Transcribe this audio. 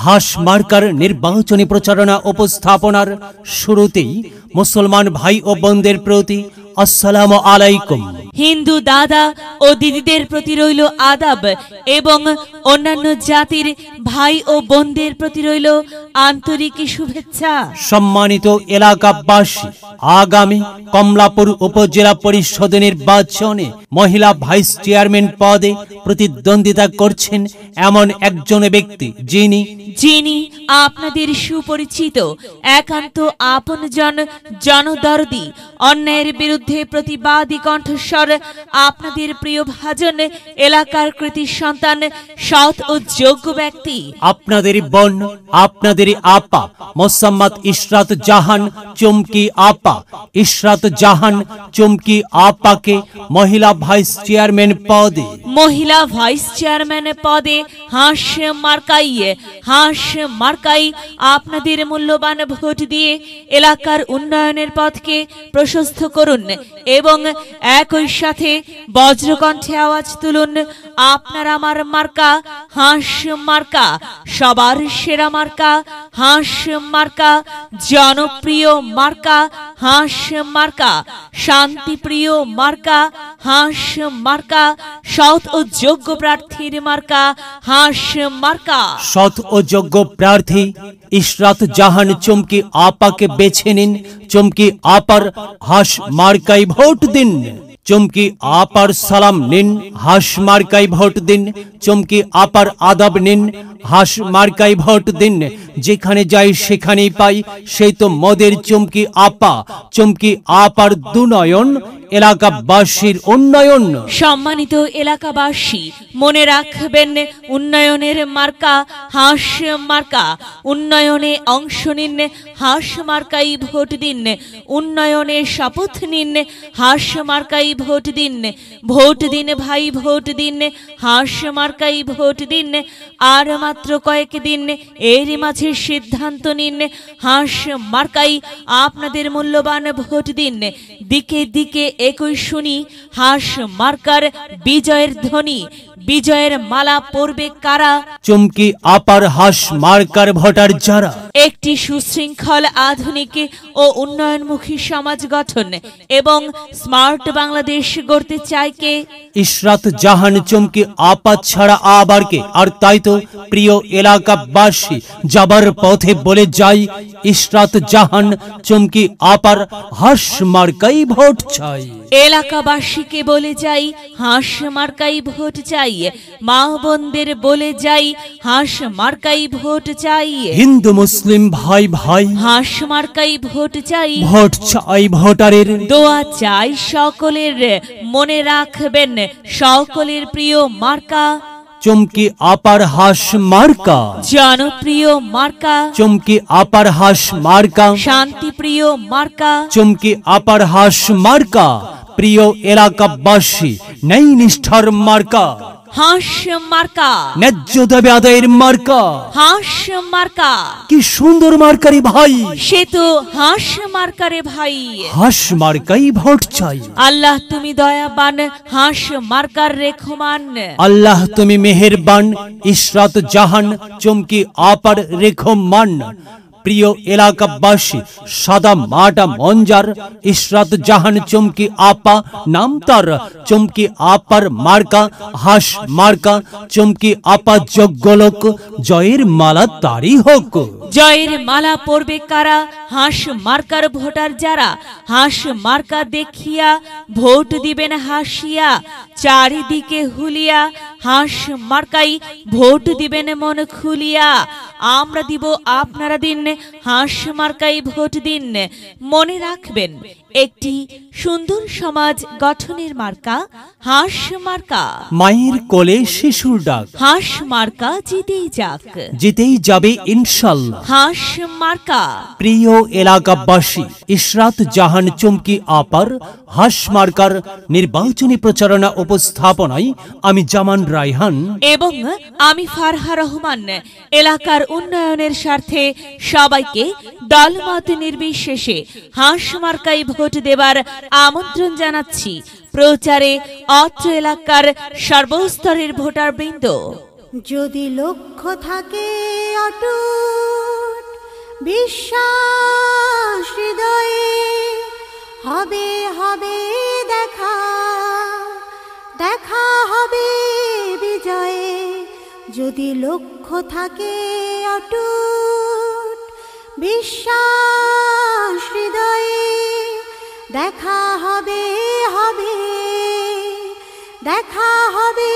হাস marker নির্বাচনী প্রচারণা উপস্থাপনার শুরুতেই মুসলমান ভাই ও বোনদের প্রতি আসসালামু আলাইকুম। হিন্দু দাদা ও দিদিদের প্রতি রইল আদাব এবং অন্যান্য জাতির ভাই ও বোনদের প্রতি রইল আন্তরিক শুভেচ্ছা। সম্মানিত এলাকাবাসী, আগামী কমলাপুর উপজেলা পরিষদ নির্বাচনে মহিলা ভাইস চেয়ারম্যান পদে প্রতিদ্বন্দ্বিতা করছেন এমন একজন ব্যক্তি যিনি আপনাদের সুপরিচিত, একান্ত আপনজন, জনদরদি, অন্যায়ের বিরুদ্ধে প্রতিবাদী কণ্ঠস্বর, আপনাদের প্রিয় ভাজন, এলাকার কৃতি সন্তান, সৎ ও যোগ্য ব্যক্তি, আপনাদের বোন, আপনাদের আপা মোসাম্মদ ইশরাত জাহান চুমকি আপা। ইশরাত জাহান চুমকি আপাকে মহিলা ভাইস চেয়ারম্যান পদে হাঁস মার্কাই আপনাদের মূল্যবান ভোট দিয়ে এলাকার উন্নয়নের পথকে প্রশস্ত করুন এবং একই সাথে বজ্রকণ্ঠে আওয়াজ তুলুন, আপনার আমার মার্কা হাঁস মার্কা, সবার সেরা মার্কা হাঁস মার্কা, জনপ্রিয় মার্কা হাঁস মার্কা, শান্তিপ্রিয় মার্কা হাঁস মার্কা, সৎ ও যোগ্য প্রার্থীর মার্কা হাঁস মার্কা। সৎ ও যোগ্য প্রার্থী ইশরাত জাহান চুমকি আপাকে বেছে নিন। চুমকি আপার হাঁস মার্কাই ভোট দিন। চুমকি আপার সালাম নিন, হাঁস মার্কাই ভোট দিন। চুমকি আপার আদাব নিন, হাঁস মার্কাই ভোট দিন। যেখানে যাই সেখানেই পাই, সেই তো মদের চুমকি আপা। চুমকি আপার দুনয়ন, এলাকাবাসীর উন্নয়ন। সম্মানিত এলাকাবাসী, মনে রাখবেন, উন্নয়নের মার্কা হাঁস মার্কা। উন্নয়নে অংশ নিন, হাঁস মার্কাই ভোট দিন। উন্নয়নে শপথ নিন, হাঁস মার্কাই ভোট দিন। ভোট দিন ভাই, ভোট দিন, হাঁস মার্কাই ভোট দিন। আর মাত্র কয়েকদিন, এর মাঝে সিদ্ধান্ত নিন, হাঁস মার্কাই আপনাদের মূল্যবান ভোট দিন। দিকে দিকে একই শুনি হাঁস মার্কার বিজয়ের ধ্বনি। বিজয়ের মালা পরবে কারা? চুমকি আপার হাঁস মার্কার ভোটার যারা। একটি সুশৃঙ্খল, আধুনিক ও উন্নয়নমুখী সমাজ গঠন এবং স্মার্ট বাংলাদেশ গড়তে চায় কে? ইশরাত জাহান চুমকি আপা ছাড়া আবার কে? আর তাই তো প্রিয় এলাকাবাসী, যাবার পথে বলে যাই, ইশরাত জাহান চুমকি আপার হাঁস মার্কাই ভোট চাই। এলাকাবাসীকে বলে যাই, হাঁস মার্কাই ভোট চাই। মা বোনদের বলে যাই, হাঁস মার্কাই ভোট চাই। হিন্দু মুসলিম ভাই ভাই, হাঁস মার্কাই ভোট চাই। ভোট চাই ভোটারের, দোয়া চাই সকলের। মনে রাখবেন, সকলের প্রিয় মার্কা চুমকি আপার হাঁস মার্কা। জনপ্রিয় মার্কা চুমকি আপার হাঁস মার্কা। শান্তিপ্রিয় মার্কা চুমকি আপার হাঁস মার্কা। প্রিয় এলাকাবাসী, ন্যায় নিষ্ঠার মার্কা হাঁস মার্কা। ন্যায্য দাবি আদায়ের মার্কা হাঁস মার্কা। কি সুন্দর মার্কারি ভাই, সে তো হাঁস মার্কারে ভাই। হাঁস মার্কাই ভোট চাই। আল্লাহ তুমি দয়াবান, হাঁস মার্কার রেখমান। আল্লাহ তুমি মেহেরবান, ইশরাত জাহান চুমকি আপার রেখমান। প্রিয় এলাকাবাসী, সাদা মাটা মঞ্জার ইশরাত জাহান চুমকি আপা নাম তার। চুমকি আপার মার্কা হাঁস মার্কা। চুমকি আপা যোগ্য লোক, জয়ের মালা তারই হোক। জয়ের মালা পরবে কারা? হাঁস মার্কার ভোটার যারা। হাঁস মার্কা দেখিয়া ভোট দিবেন হাসিয়া, চারিদিকে হুলিয়া। হাঁস মার্কাই ভোট দিবেন মন খুলিয়া। আমরা দিব, আপনারা দিন, হাঁস মার্কাই ভোট দিন। মনে রাখবেন, একটি সুন্দর সমাজ গঠনের মার্কা হাঁস মার্কা। মায়ের কোলে শিশুর ডাক, হাঁস মার্কা জিতেই যাক, জিতেই যাবে ইনশাল্লাহ। হাঁস মার্কা। প্রিয় এলাকাবাসী, ইশরাত জাহান চুমকি আপার হাঁস মার্কার নির্বাচনী প্রচারণা উপস্থাপনায় আমি জামান রায়হান এবং আমি ফারহা রহমান এলাকার উন্নয়নের স্বার্থে সবাইকে দলমত নির্বিশেষে হাঁস মার্কায় ভোট দেবার আমন্ত্রণ জানাচ্ছি। প্রচারে অত্র এলাকার সর্বস্তরের ভোটারবৃন্দ। যদি লক্ষ্য থাকে অটুট বিশ্বাস হৃদয়ে, হবে হবে দেখা, দেখা হবে বিজয়ে। যদি লক্ষ্য থাকে অটুট বিশ্বাস হৃদয়ে, দেখা হবে হবে, দেখা হবে